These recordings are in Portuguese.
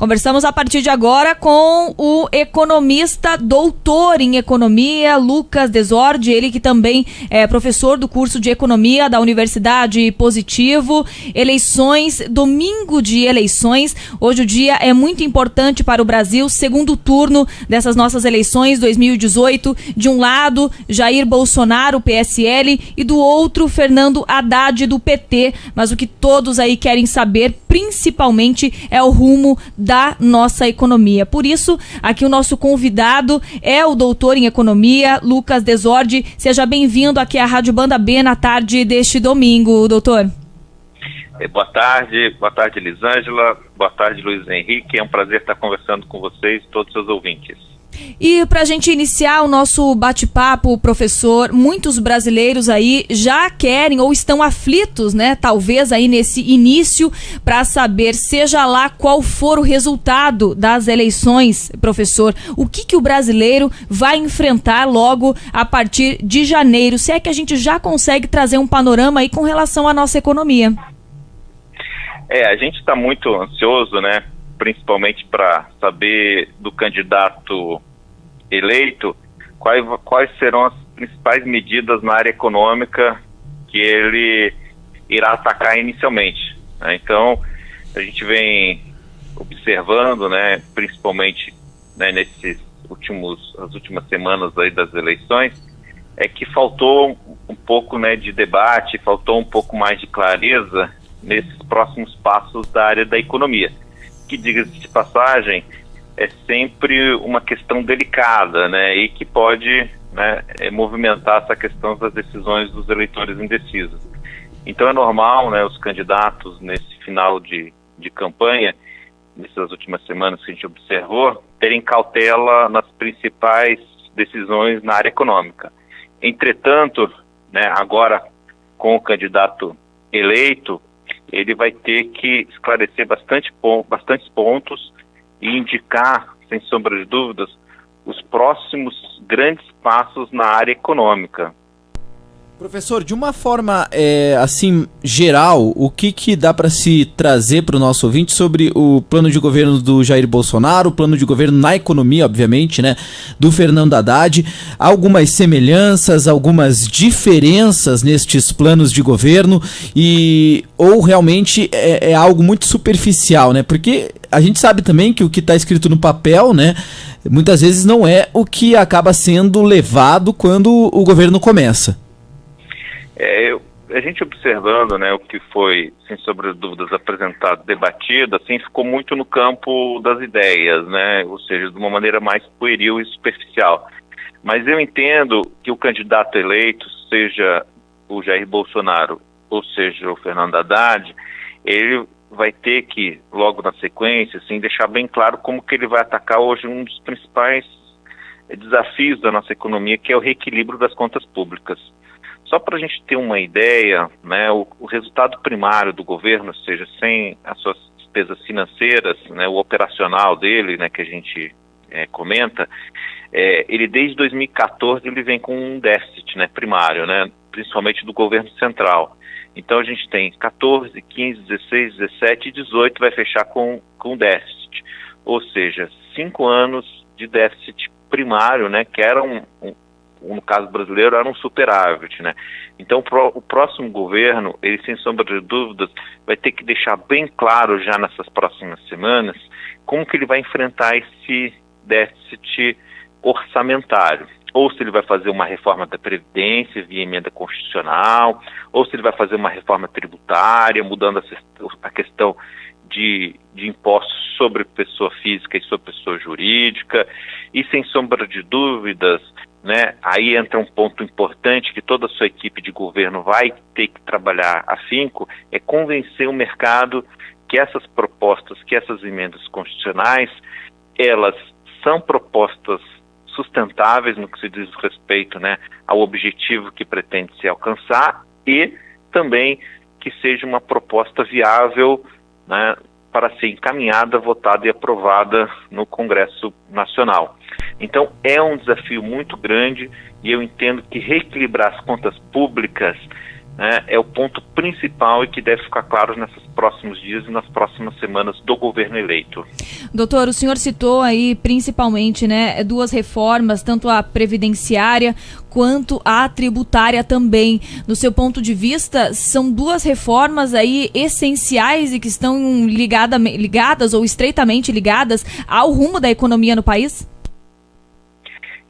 Conversamos a partir de agora com o economista, doutor em economia, Lucas Desordi, ele que também é professor do curso de economia da Universidade Positivo. Eleições, domingo de eleições. Hoje o dia é muito importante para o Brasil, segundo turno dessas nossas eleições 2018. De um lado, Jair Bolsonaro, PSL, e do outro, Fernando Haddad, do PT. Mas o que todos aí querem saber, principalmente, é o rumo da nossa economia. Por isso, aqui o nosso convidado é o doutor em economia, Lucas Desordi. Seja bem-vindo aqui à Rádio Banda B na tarde deste domingo, doutor. Boa tarde, Elisângela, boa tarde, Luiz Henrique. É um prazer estar conversando com vocês e todos os seus ouvintes. E para a gente iniciar o nosso bate-papo, professor, muitos brasileiros aí já querem ou estão aflitos, né? Talvez aí nesse início, para saber, seja lá qual for o resultado das eleições, professor, o que o brasileiro vai enfrentar logo a partir de janeiro? Se é que a gente já consegue trazer um panorama aí com relação à nossa economia. A gente está muito ansioso, né? Principalmente para saber do candidato eleito quais serão as principais medidas na área econômica que ele irá atacar inicialmente, né? Então, a gente vem observando, né, principalmente, né, as últimas semanas aí das eleições, é que faltou um pouco, né, de debate, faltou um pouco mais de clareza nesses próximos passos da área da economia, que, diga-se de passagem, é sempre uma questão delicada, né, e que pode, né, movimentar essa questão das decisões dos eleitores indecisos. Então é normal, né, os candidatos nesse final de campanha, nessas últimas semanas que a gente observou, terem cautela nas principais decisões na área econômica. Entretanto, né, agora com o candidato eleito, ele vai ter que esclarecer bastantes pontos e indicar, sem sombra de dúvidas, os próximos grandes passos na área econômica. Professor, de uma forma assim geral, o que dá para se trazer para o nosso ouvinte sobre o plano de governo do Jair Bolsonaro, o plano de governo na economia, obviamente, né, do Fernando Haddad? Há algumas semelhanças, algumas diferenças nestes planos de governo ou realmente é algo muito superficial, né? Porque a gente sabe também que o que está escrito no papel, né, muitas vezes não é o que acaba sendo levado quando o governo começa. A gente observando, né, o que foi, sem sombra de dúvidas, apresentado, debatido, assim, ficou muito no campo das ideias, né, ou seja, de uma maneira mais pueril e superficial. Mas eu entendo que o candidato eleito, seja o Jair Bolsonaro ou seja o Fernando Haddad, ele vai ter que, logo na sequência, assim, deixar bem claro como que ele vai atacar hoje um dos principais desafios da nossa economia, que é o reequilíbrio das contas públicas. Só para a gente ter uma ideia, né, o resultado primário do governo, ou seja, sem as suas despesas financeiras, né, o operacional dele, né, que a gente comenta, ele desde 2014 ele vem com um déficit, né, primário, né, principalmente do governo central. Então a gente tem 14, 15, 16, 17 e 18 vai fechar com déficit. Ou seja, 5 anos de déficit primário, né, que era no caso brasileiro, era um superávit, né? Então, o próximo governo, ele, sem sombra de dúvidas, vai ter que deixar bem claro já nessas próximas semanas como que ele vai enfrentar esse déficit orçamentário. Ou se ele vai fazer uma reforma da Previdência via emenda constitucional, ou se ele vai fazer uma reforma tributária, mudando a questão de impostos sobre pessoa física e sobre pessoa jurídica, e sem sombra de dúvidas, né, aí entra um ponto importante que toda a sua equipe de governo vai ter que trabalhar afinco, é convencer o mercado que essas propostas, que essas emendas constitucionais, elas são propostas sustentáveis no que se diz respeito, né, ao objetivo que pretende se alcançar e também que seja uma proposta viável, né, para ser encaminhada, votada e aprovada no Congresso Nacional. Então é um desafio muito grande e eu entendo que reequilibrar as contas públicas né, é o ponto principal e que deve ficar claro nesses próximos dias e nas próximas semanas do governo eleito. Doutor, o senhor citou aí principalmente, né, duas reformas, tanto a previdenciária quanto a tributária também. Do seu ponto de vista, são duas reformas aí essenciais e que estão ligadas ou estreitamente ligadas ao rumo da economia no país?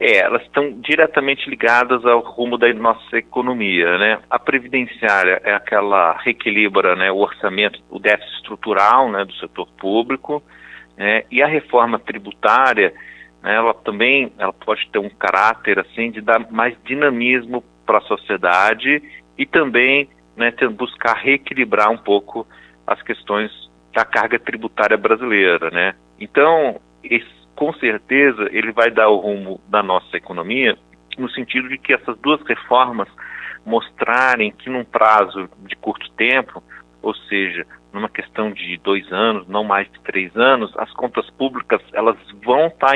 Elas estão diretamente ligadas ao rumo da nossa economia, né? A previdenciária é aquela reequilibra, né, o orçamento, o déficit estrutural, né, do setor público, né? E a reforma tributária, né, ela pode ter um caráter assim de dar mais dinamismo para a sociedade e também, né, buscar reequilibrar um pouco as questões da carga tributária brasileira, né? Então, com certeza, ele vai dar o rumo da nossa economia no sentido de que essas duas reformas mostrarem que num prazo de curto tempo, ou seja, numa questão de 2 anos, não mais de 3 anos, as contas públicas elas vão estar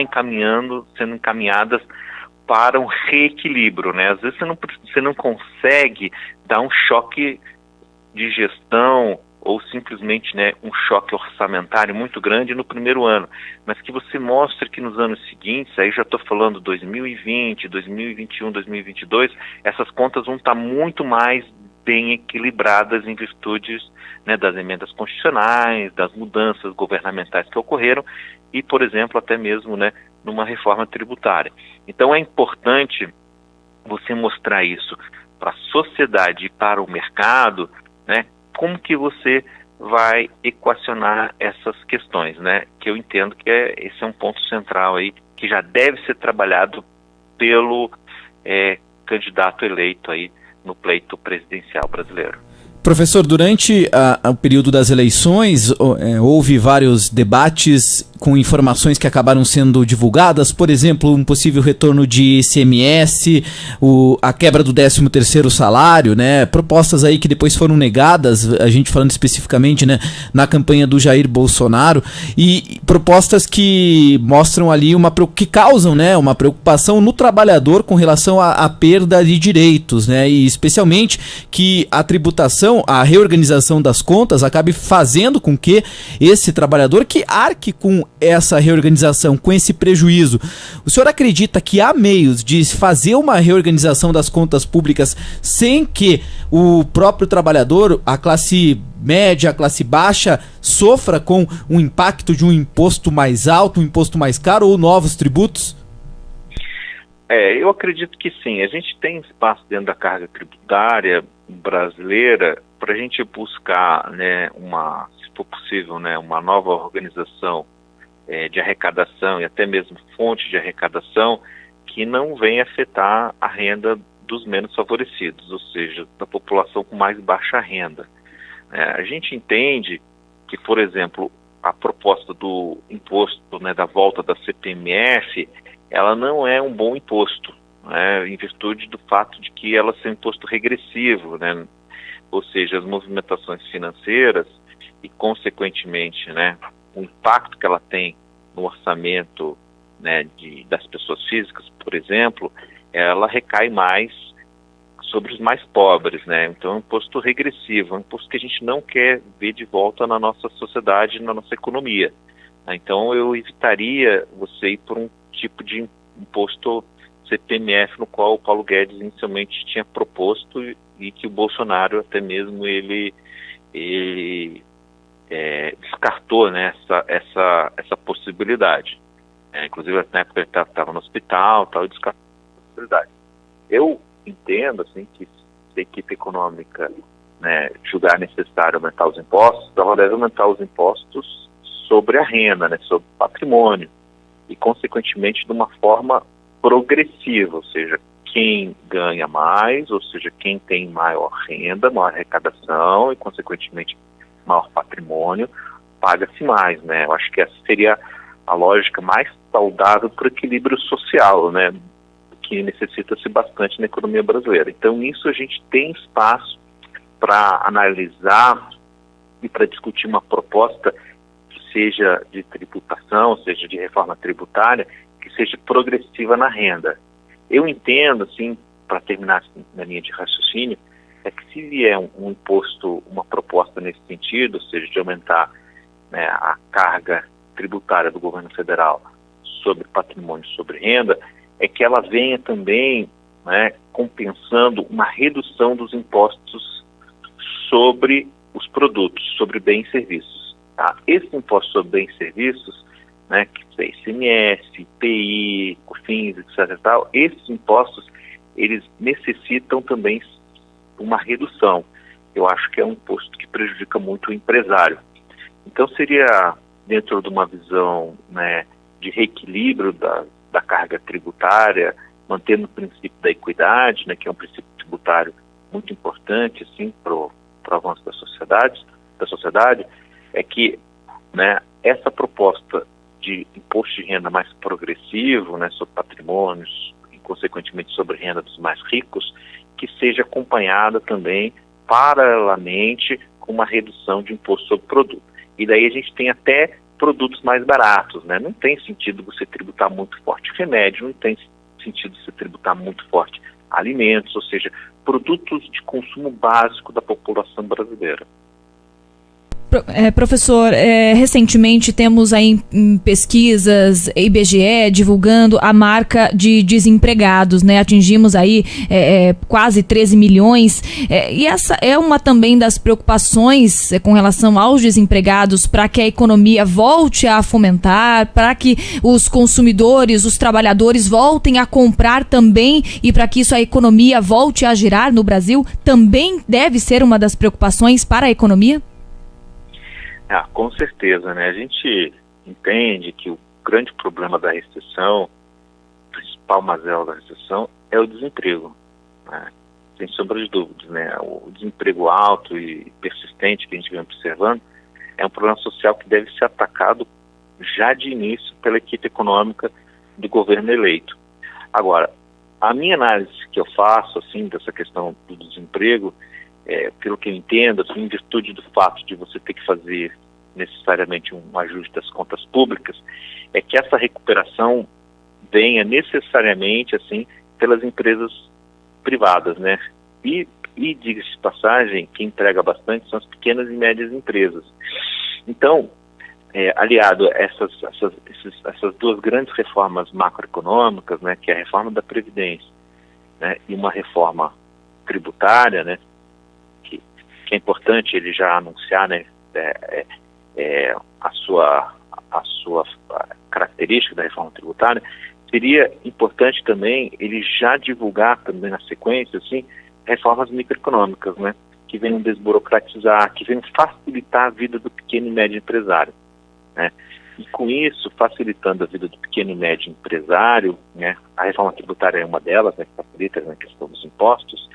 sendo encaminhadas para um reequilíbrio, né? Às vezes você não consegue dar um choque de gestão ou simplesmente, né, um choque orçamentário muito grande no primeiro ano, mas que você mostre que nos anos seguintes, aí já estou falando 2020, 2021, 2022, essas contas vão estar muito mais bem equilibradas em virtude, né, das emendas constitucionais, das mudanças governamentais que ocorreram e, por exemplo, até mesmo, né, numa reforma tributária. Então é importante você mostrar isso para a sociedade e para o mercado, né, como que você vai equacionar essas questões, né? Que eu entendo que esse é um ponto central aí, que já deve ser trabalhado pelo candidato eleito aí no pleito presidencial brasileiro. Professor, durante o período das eleições, houve vários debates com informações que acabaram sendo divulgadas, por exemplo, um possível retorno de ICMS, a quebra do 13º salário, né? Propostas aí que depois foram negadas, a gente falando especificamente, né, na campanha do Jair Bolsonaro, e propostas que mostram ali que causam, né, uma preocupação no trabalhador com relação à perda de direitos, né? E especialmente que a tributação, a reorganização das contas acabe fazendo com que esse trabalhador que arque com essa reorganização, com esse prejuízo. O senhor acredita que há meios de fazer uma reorganização das contas públicas sem que o próprio trabalhador, a classe média, a classe baixa, sofra com o impacto de um imposto mais alto, um imposto mais caro ou novos tributos? Eu acredito que sim. A gente tem espaço dentro da carga tributária brasileira para a gente buscar, né, se for possível, né, uma nova organização de arrecadação e até mesmo fonte de arrecadação que não venha afetar a renda dos menos favorecidos, ou seja, da população com mais baixa renda. A gente entende que, por exemplo, a proposta do imposto, né, da volta da CPMF, ela não é um bom imposto, né, em virtude do fato de que ela é um imposto regressivo, né, ou seja, as movimentações financeiras e, consequentemente, né, o impacto que ela tem no orçamento, né, das pessoas físicas, por exemplo, ela recai mais sobre os mais pobres, né? Então é um imposto regressivo, é um imposto que a gente não quer ver de volta na nossa sociedade, na nossa economia. Então eu evitaria você ir por um tipo de imposto CPMF no qual o Paulo Guedes inicialmente tinha proposto e que o Bolsonaro até mesmo ele descartou, né, essa possibilidade. Inclusive na época ele estava no hospital, tal, e descartou essa possibilidade. Eu entendo assim que se a equipe econômica, né, julgar necessário aumentar os impostos, ela deve aumentar os impostos sobre a renda, né, sobre o patrimônio e consequentemente de uma forma progressiva, ou seja, quem ganha mais, ou seja, quem tem maior renda, maior arrecadação e consequentemente maior patrimônio, paga-se mais, né? Eu acho que essa seria a lógica mais saudável para o equilíbrio social, né, que necessita-se bastante na economia brasileira. Então, nisso a gente tem espaço para analisar e para discutir uma proposta que seja de tributação, seja de reforma tributária, que seja progressiva na renda. Eu entendo, assim, para terminar assim, na linha de raciocínio, é que se vier um imposto, uma proposta nesse sentido, ou seja, de aumentar, né, a carga tributária do governo federal sobre patrimônio, sobre renda, é que ela venha também, né, compensando uma redução dos impostos sobre os produtos, sobre bens e serviços. Tá? Esse imposto sobre bens e serviços, né, que é ICMS, IPI, COFINS, etc. Tal, esses impostos, eles necessitam também uma redução. Eu acho que é um imposto que prejudica muito o empresário. Então seria, dentro de uma visão, né, de reequilíbrio da carga tributária, mantendo o princípio da equidade, né, que é um princípio tributário muito importante assim, para o avanço da sociedade, é que, né, essa proposta de imposto de renda mais progressivo, né, sobre patrimônios e, consequentemente, sobre renda dos mais ricos, que seja acompanhada também, paralelamente, com uma redução de imposto sobre produto. E daí a gente tem até produtos mais baratos, né? Não tem sentido você tributar muito forte remédio, não tem sentido você tributar muito forte alimentos, ou seja, produtos de consumo básico da população brasileira. Professor, recentemente temos aí em pesquisas, IBGE divulgando a marca de desempregados, né? Atingimos aí quase 13 milhões, e essa é uma também das preocupações com relação aos desempregados, para que a economia volte a fomentar, para que os consumidores, os trabalhadores voltem a comprar também, e para que isso a economia volte a girar no Brasil, também deve ser uma das preocupações para a economia? Com certeza, né? A gente entende que o grande problema da recessão, o principal mazela da recessão, é o desemprego, né? Sem sombra de dúvidas, né? O desemprego alto e persistente que a gente vem observando é um problema social que deve ser atacado já de início pela equipe econômica do governo eleito. Agora, a minha análise que eu faço, assim, dessa questão do desemprego, pelo que eu entendo, assim, em virtude do fato de você ter que fazer necessariamente um ajuste das contas públicas, é que essa recuperação venha necessariamente, assim, pelas empresas privadas, né? E diga-se de passagem, quem entrega bastante são as pequenas e médias empresas. Então, aliado a essas duas grandes reformas macroeconômicas, né, que é a reforma da Previdência, né, e uma reforma tributária, né, que é importante ele já anunciar, né, a sua característica da reforma tributária, seria importante também ele já divulgar também na sequência, assim, reformas microeconômicas, né, que venham desburocratizar, que venham facilitar a vida do pequeno e médio empresário, né. E com isso, facilitando a vida do pequeno e médio empresário, né, a reforma tributária é uma delas, né, que facilita na questão dos impostos,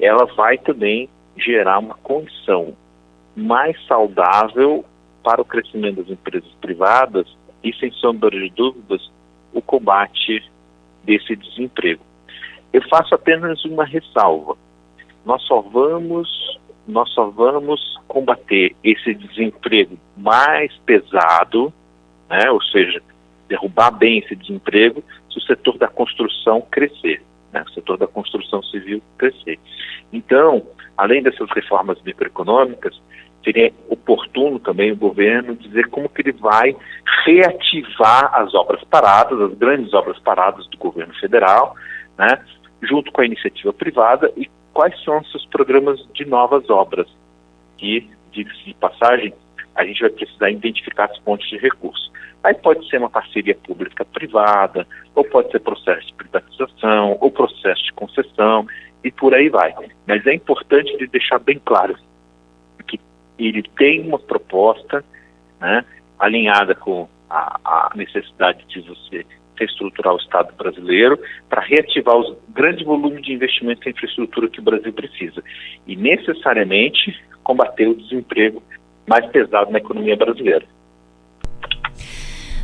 ela vai também gerar uma condição mais saudável para o crescimento das empresas privadas e, sem sombra de dúvidas, o combate desse desemprego. Eu faço apenas uma ressalva. Nós só vamos combater esse desemprego mais pesado, né, ou seja, derrubar bem esse desemprego, se o setor da construção crescer, né, o setor da construção civil crescer. Então, além dessas reformas microeconômicas, seria oportuno também o governo dizer como que ele vai reativar as obras paradas, as grandes obras paradas do governo federal, né, junto com a iniciativa privada, e quais são os seus programas de novas obras, que, diga-se de passagem, a gente vai precisar identificar as fontes de recursos. Aí pode ser uma parceria pública-privada, ou pode ser processo de privatização, ou processo de concessão, e por aí vai. Mas é importante ele deixar bem claro que ele tem uma proposta, né, alinhada com a necessidade de você reestruturar o Estado brasileiro para reativar os grandes volumes de investimento em infraestrutura que o Brasil precisa e necessariamente combater o desemprego mais pesado na economia brasileira.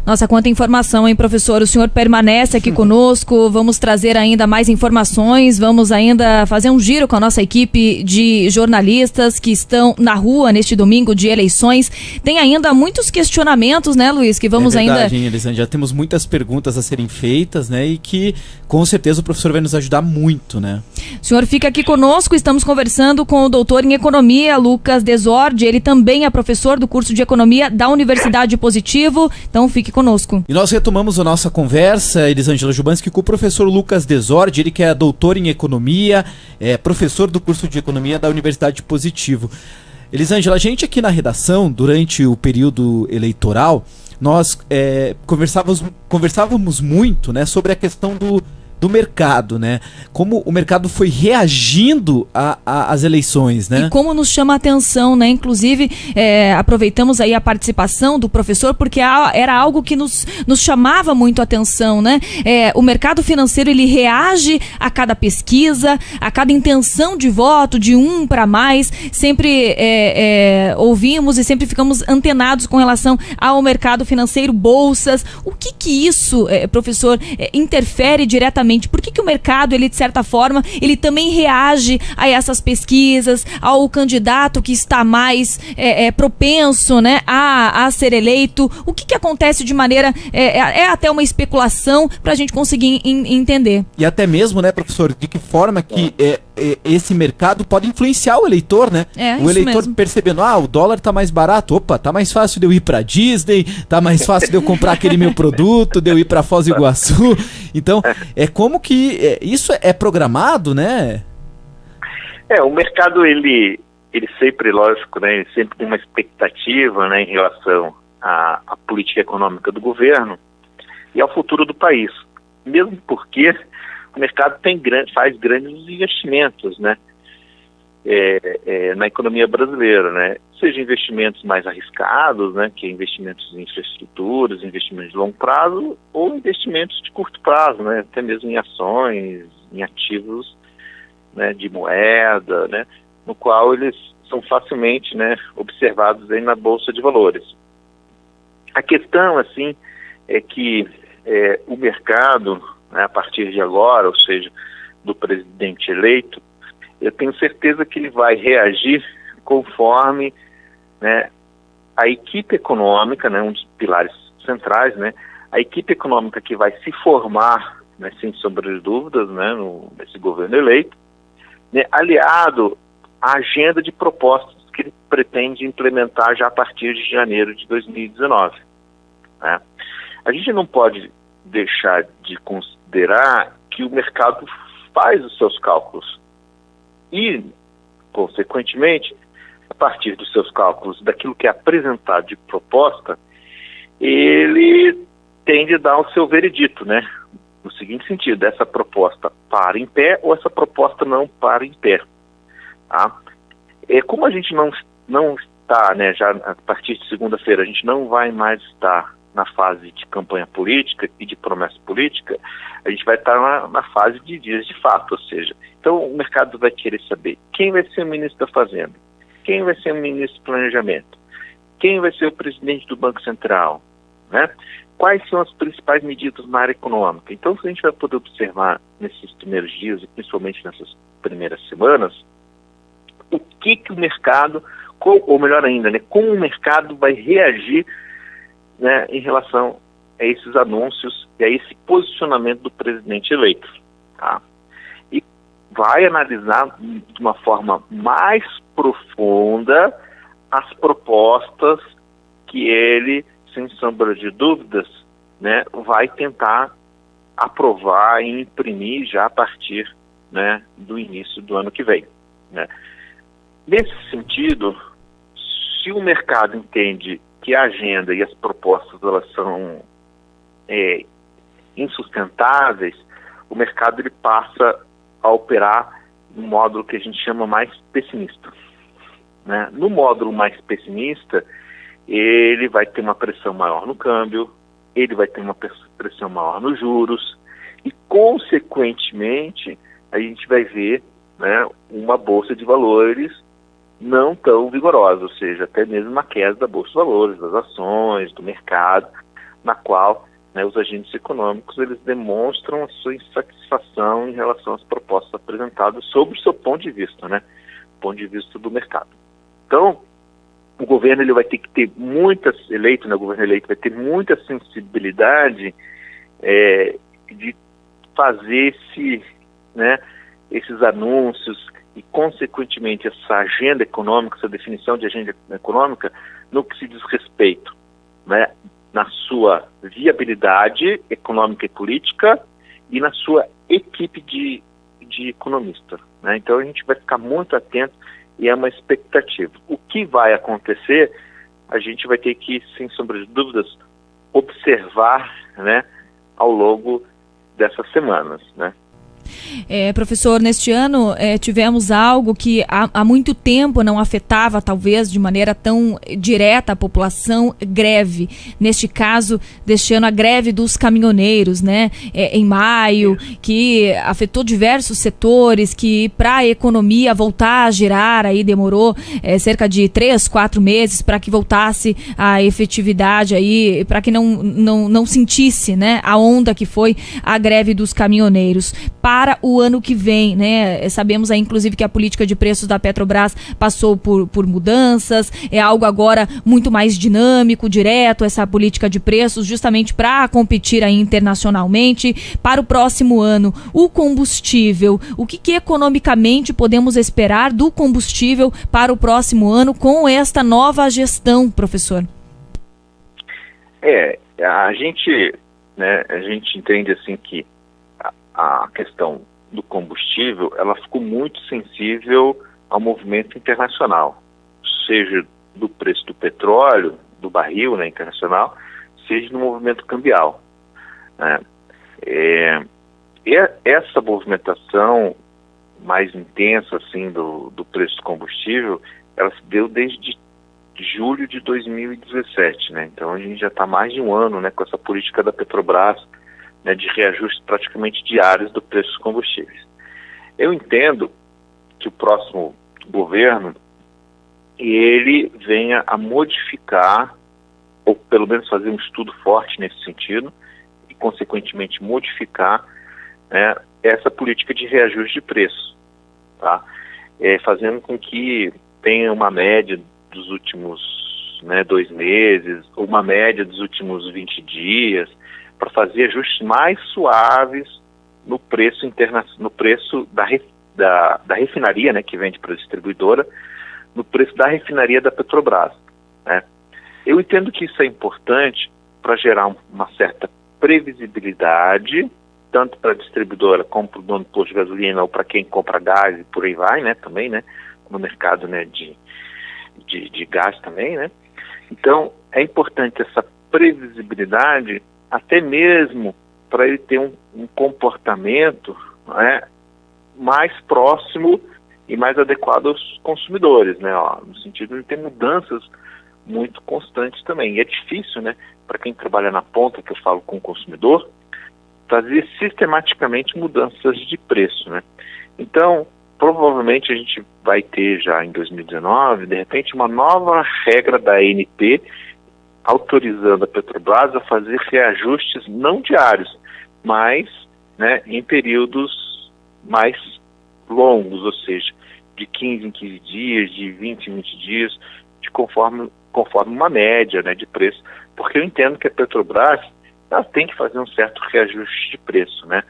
Nossa, quanta informação, hein, professor? O senhor permanece aqui conosco, vamos trazer ainda mais informações, vamos ainda fazer um giro com a nossa equipe de jornalistas que estão na rua neste domingo de eleições. Tem ainda muitos questionamentos, né, Luiz, que vamos verdade, ainda... Elisângela, já temos muitas perguntas a serem feitas, né, e que com certeza o professor vai nos ajudar muito, né? O senhor fica aqui conosco, estamos conversando com o doutor em Economia, Lucas Desordi, ele também é professor do curso de Economia da Universidade Positivo, então fique conosco. E nós retomamos a nossa conversa, Elisângela Jubanski, com o professor Lucas Desordi, ele que é doutor em Economia, é professor do curso de Economia da Universidade Positivo. Elisângela, a gente aqui na redação, durante o período eleitoral, nós conversávamos muito, né, sobre a questão do mercado, né? Como o mercado foi reagindo às eleições, né? E como nos chama a atenção, né? Inclusive, aproveitamos aí a participação do professor, porque era algo que nos chamava muito a atenção, né? O mercado financeiro, ele reage a cada pesquisa, a cada intenção de voto, de um para mais. Sempre ouvimos e sempre ficamos antenados com relação ao mercado financeiro, bolsas. O que isso, professor, interfere diretamente? Por que o mercado, ele de certa forma, ele também reage a essas pesquisas, ao candidato que está mais propenso, né, a ser eleito? O que acontece de maneira... É até uma especulação para a gente conseguir entender. E até mesmo, né, professor, de que forma que esse mercado pode influenciar o eleitor, né? O eleitor mesmo, percebendo, o dólar tá mais barato, opa, tá mais fácil de eu ir pra Disney, tá mais fácil de eu comprar aquele meu produto, de eu ir pra Foz do Iguaçu. Então, como que isso é programado, né? O mercado, ele sempre, lógico, né, ele sempre tem uma expectativa, né, em relação à política econômica do governo e ao futuro do país. Mesmo porque o mercado faz grandes investimentos, né, na economia brasileira, né, seja investimentos mais arriscados, né, que é investimentos em infraestruturas, investimentos de longo prazo, ou investimentos de curto prazo, né, até mesmo em ações, em ativos, né, de moeda, né, no qual eles são facilmente, né, observados aí na Bolsa de Valores. A questão, assim, é que o mercado, né, a partir de agora, ou seja, do presidente eleito, eu tenho certeza que ele vai reagir conforme, né, a equipe econômica, né, um dos pilares centrais, né, a equipe econômica que vai se formar, né, sem sombra de dúvidas, né, nesse governo eleito, né, aliado à agenda de propostas que ele pretende implementar já a partir de janeiro de 2019. Né. A gente não pode deixar de considerar que o mercado faz os seus cálculos e, consequentemente, a partir dos seus cálculos, daquilo que é apresentado de proposta, ele tende a dar o seu veredito, né? No seguinte sentido, essa proposta para em pé ou essa proposta não para em pé. Tá? Como a gente não está, né, já a partir de segunda-feira, a gente não vai mais estar na fase de campanha política e de promessa política, a gente vai estar na fase de dias de fato, ou seja, então o mercado vai querer saber quem vai ser o ministro da Fazenda, quem vai ser o ministro do Planejamento, quem vai ser o presidente do Banco Central, né? Quais são as principais medidas na área econômica. Então, a gente vai poder observar nesses primeiros dias, e principalmente nessas primeiras semanas, o que o mercado, ou melhor ainda, né, como o mercado vai reagir, né, em relação a esses anúncios e a esse posicionamento do presidente eleito. Tá? E vai analisar de uma forma mais profunda as propostas que ele, sem sombra de dúvidas, né, vai tentar aprovar e imprimir já a partir, né, do início do ano que vem. Né. Nesse sentido, se o mercado entende que a agenda e as propostas elas são insustentáveis, o mercado ele passa a operar no módulo que a gente chama mais pessimista. Né? No módulo mais pessimista, ele vai ter uma pressão maior no câmbio, ele vai ter uma pressão maior nos juros e, consequentemente, a gente vai ver, né, uma bolsa de valores não tão vigorosa, ou seja, até mesmo uma queda da bolsa de valores, das ações, do mercado, na qual, né, os agentes econômicos eles demonstram a sua insatisfação em relação às propostas apresentadas sobre o seu ponto de vista, né, ponto de vista do mercado. Então, o governo ele vai ter que ter o governo eleito vai ter muita sensibilidade de fazer esses anúncios e, consequentemente, essa agenda econômica, essa definição de agenda econômica, no que se diz respeito, né, na sua viabilidade econômica e política e na sua equipe de economistas, né? Então a gente vai ficar muito atento e é uma expectativa. O que vai acontecer, a gente vai ter que, sem sombra de dúvidas, observar, né, ao longo dessas semanas, né? Professor, neste ano tivemos algo que há muito tempo não afetava, talvez de maneira tão direta, a população, greve. Neste caso, deste ano, a greve dos caminhoneiros, né? Em maio, que afetou diversos setores, que para a economia voltar a girar, aí demorou cerca de 3-4 meses para que voltasse a efetividade, aí, para que não sentisse, né, a onda que foi a greve dos caminhoneiros. Para o ano que vem, né? Sabemos aí, inclusive, que a política de preços da Petrobras passou por mudanças, é algo agora muito mais dinâmico, direto, essa política de preços, justamente para competir aí internacionalmente. Para o próximo ano, o combustível, o que economicamente podemos esperar do combustível para o próximo ano com esta nova gestão, professor? A gente entende assim que a questão do combustível, ela ficou muito sensível ao movimento internacional, seja do preço do petróleo, do barril, né, internacional, seja no movimento cambial. Essa movimentação mais intensa assim, do preço do combustível, ela se deu desde julho de 2017, né? Então a gente já está mais de um ano, né, com essa política da Petrobras, né, de reajustes praticamente diários do preço dos combustíveis. Eu entendo que o próximo governo ele venha a modificar, ou pelo menos fazer um estudo forte nesse sentido, e consequentemente modificar, né, essa política de reajuste de preço, tá? Fazendo com que tenha uma média dos últimos 2 meses, ou uma média dos últimos 20 dias, para fazer ajustes mais suaves no preço da refinaria, né, que vende para a distribuidora, no preço da refinaria da Petrobras, né? Eu entendo que isso é importante para gerar uma certa previsibilidade, tanto para a distribuidora como para o dono do posto de gasolina ou para quem compra gás e por aí vai, né, também, né, no mercado, né, de gás também, né? Então, é importante essa previsibilidade, até mesmo para ele ter um comportamento, né, mais próximo e mais adequado aos consumidores, né, no sentido de ter mudanças muito constantes também. E é difícil, né, para quem trabalha na ponta, que eu falo com o consumidor, fazer sistematicamente mudanças de preço, né? Então, provavelmente a gente vai ter já em 2019, de repente, uma nova regra da ANP, autorizando a Petrobras a fazer reajustes não diários, mas, né, em períodos mais longos, ou seja, de 15 em 15 dias, de 20 em 20 dias, conforme uma média, né, de preço, porque eu entendo que a Petrobras ela tem que fazer um certo reajuste de preço, né,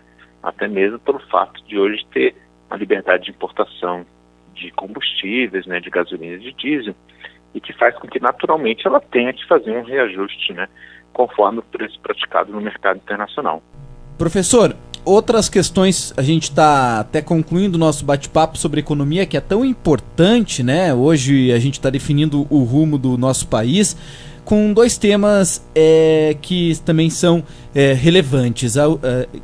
até mesmo pelo fato de hoje ter uma liberdade de importação de combustíveis, né, de gasolina e de diesel, e que faz com que naturalmente ela tenha que fazer um reajuste, né, conforme o preço praticado no mercado internacional. Professor, outras questões, a gente está até concluindo o nosso bate-papo sobre economia, que é tão importante, né? Hoje a gente está definindo o rumo do nosso país, com 2 temas que também são relevantes,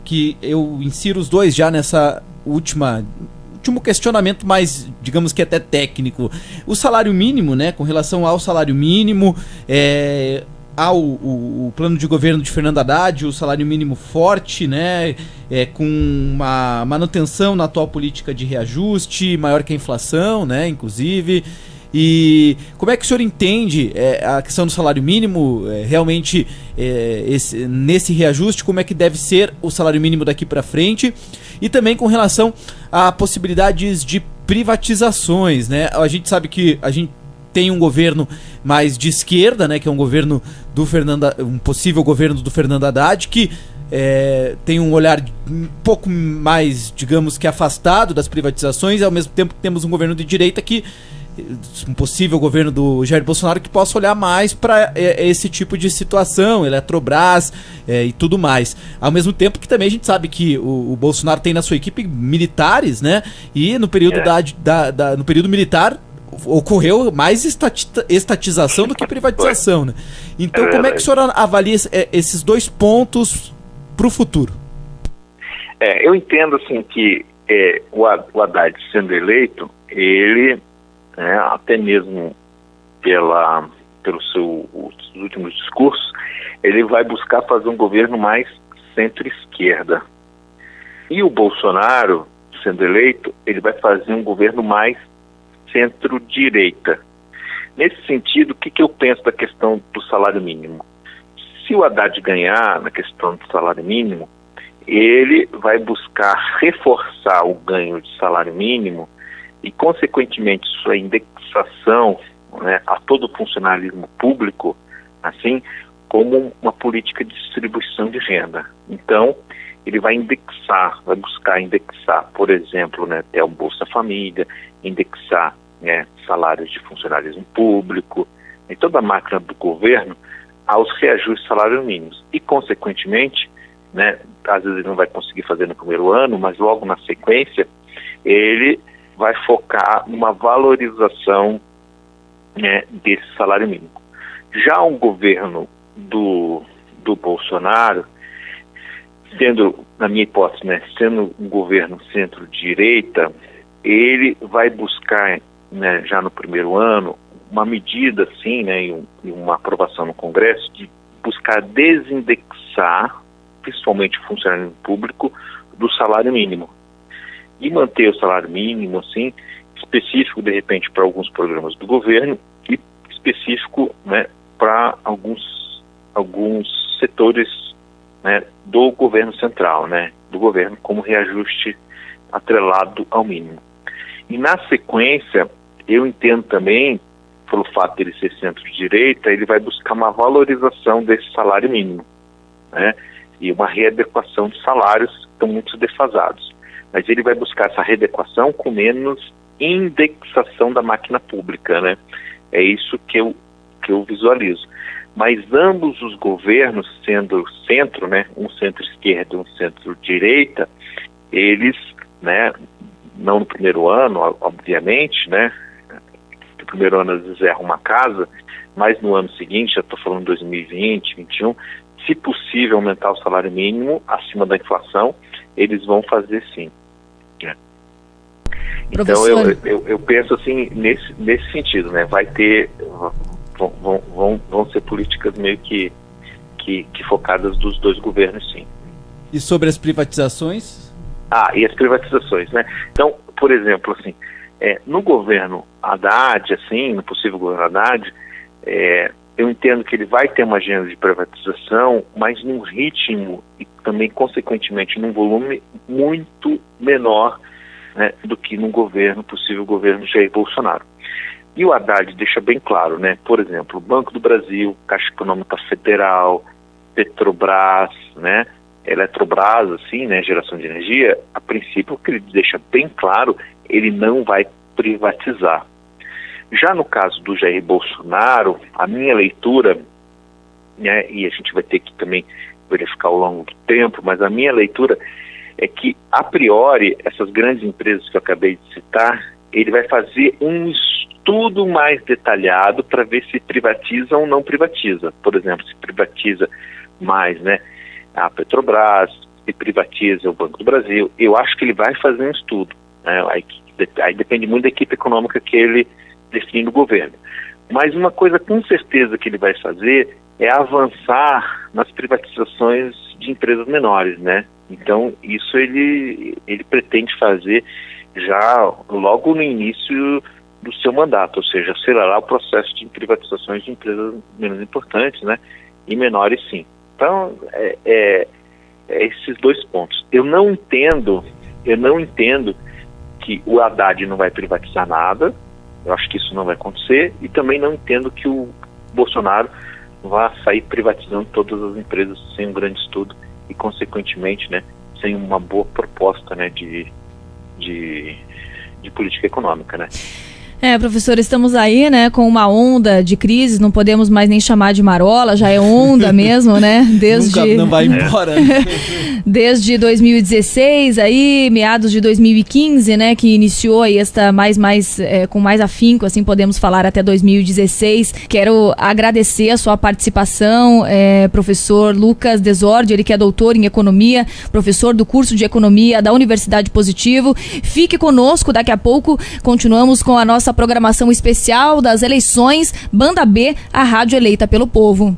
que eu insiro os 2 já nessa último questionamento mais, digamos que até técnico. O salário mínimo, né? Com relação ao salário mínimo, o plano de governo de Fernando Haddad, o salário mínimo forte, né, com uma manutenção na atual política de reajuste, maior que a inflação, né, inclusive, E como é que o senhor entende a questão do salário mínimo, realmente nesse reajuste, como é que deve ser o salário mínimo daqui para frente? E também com relação a possibilidades de privatizações, né? A gente sabe que a gente tem um governo mais de esquerda, né, que é um governo um possível governo do Fernando Haddad, que tem um olhar um pouco mais, digamos que afastado das privatizações, e ao mesmo tempo temos um governo de direita um possível governo do Jair Bolsonaro, que possa olhar mais para esse tipo de situação, Eletrobras e tudo mais. Ao mesmo tempo que também a gente sabe que o Bolsonaro tem na sua equipe militares, né? E no período no período militar ocorreu mais estatização do que privatização, né? Então, como é que o senhor avalia esses dois pontos para o futuro? Eu entendo assim que o Haddad sendo eleito, ele até mesmo pelos seus últimos discursos, ele vai buscar fazer um governo mais centro-esquerda. E o Bolsonaro, sendo eleito, ele vai fazer um governo mais centro-direita. Nesse sentido, o que eu penso da questão do salário mínimo? Se o Haddad ganhar na questão do salário mínimo, ele vai buscar reforçar o ganho de salário mínimo e, consequentemente, sua indexação, né, a todo o funcionalismo público, assim, como uma política de distribuição de renda. Então, ele vai buscar indexar, por exemplo, né, até o Bolsa Família, indexar, né, salários de funcionalismo público, e toda a máquina do governo aos reajustes de salários mínimos. E, consequentemente, né, às vezes ele não vai conseguir fazer no primeiro ano, mas logo na sequência, ele vai focar numa valorização, né, desse salário mínimo. Já um governo do Bolsonaro, sendo, na minha hipótese, né, sendo um governo centro-direita, ele vai buscar, né, já no primeiro ano, uma medida, assim, né, e uma aprovação no Congresso, de buscar desindexar, principalmente o funcionário público, do salário mínimo. E manter o salário mínimo, assim, específico, de repente, para alguns programas do governo e específico, né, para alguns setores, né, do governo central, né, do governo, como reajuste atrelado ao mínimo. E na sequência, eu entendo também, pelo fato dele ser centro-direita, ele vai buscar uma valorização desse salário mínimo, né, e uma readequação de salários que estão muito defasados. Mas ele vai buscar essa readequação com menos indexação da máquina pública, né? É isso que eu visualizo. Mas ambos os governos, sendo centro, né, um centro-esquerda e um centro-direita, eles, né, não no primeiro ano, obviamente, né, no primeiro ano às vezes erram uma casa, mas no ano seguinte, já estou falando 2020, 2021, se possível aumentar o salário mínimo acima da inflação, eles vão fazer sim. Então eu penso assim nesse sentido, né? Vai ter, vão ser políticas meio que focadas dos dois governos, sim. E sobre as privatizações? E as privatizações, né? Então, por exemplo, assim, no governo Haddad, assim, no possível governo Haddad, eu entendo que ele vai ter uma agenda de privatização, mas num ritmo e também, consequentemente, num volume muito menor, né, do que no possível governo Jair Bolsonaro. E o Haddad deixa bem claro, né, por exemplo, Banco do Brasil, Caixa Econômica Federal, Petrobras, né, Eletrobras, assim, né, geração de energia, a princípio, o que ele deixa bem claro, ele não vai privatizar. Já no caso do Jair Bolsonaro, a minha leitura, né, e a gente vai ter que também verificar ao longo do tempo, mas a minha leitura é que, a priori, essas grandes empresas que eu acabei de citar, ele vai fazer um estudo mais detalhado para ver se privatiza ou não privatiza. Por exemplo, se privatiza mais, né, a Petrobras, se privatiza o Banco do Brasil. Eu acho que ele vai fazer um estudo, né, aí depende muito da equipe econômica que ele define no governo. Mas uma coisa com certeza que ele vai fazer é avançar nas privatizações de empresas menores, né? Então, isso ele pretende fazer já logo no início do seu mandato, ou seja, acelerar o processo de privatizações de empresas menos importantes, né, e menores sim. Então, esses dois pontos. Eu não entendo que o Haddad não vai privatizar nada, eu acho que isso não vai acontecer, e também não entendo que o Bolsonaro vai sair privatizando todas as empresas sem um grande estudo e, consequentemente, né, sem uma boa proposta, né, de política econômica, né. Professor, estamos aí, né, com uma onda de crise, não podemos mais nem chamar de marola, já é onda mesmo, né, Nunca não vai embora. Desde 2016, aí, meados de 2015, né, que iniciou aí esta com mais afinco, assim podemos falar, até 2016. Quero agradecer a sua participação, professor Lucas Desordi, ele que é doutor em economia, professor do curso de economia da Universidade Positivo. Fique conosco, daqui a pouco continuamos com a nossa programação especial das eleições, Banda B, a rádio eleita pelo povo.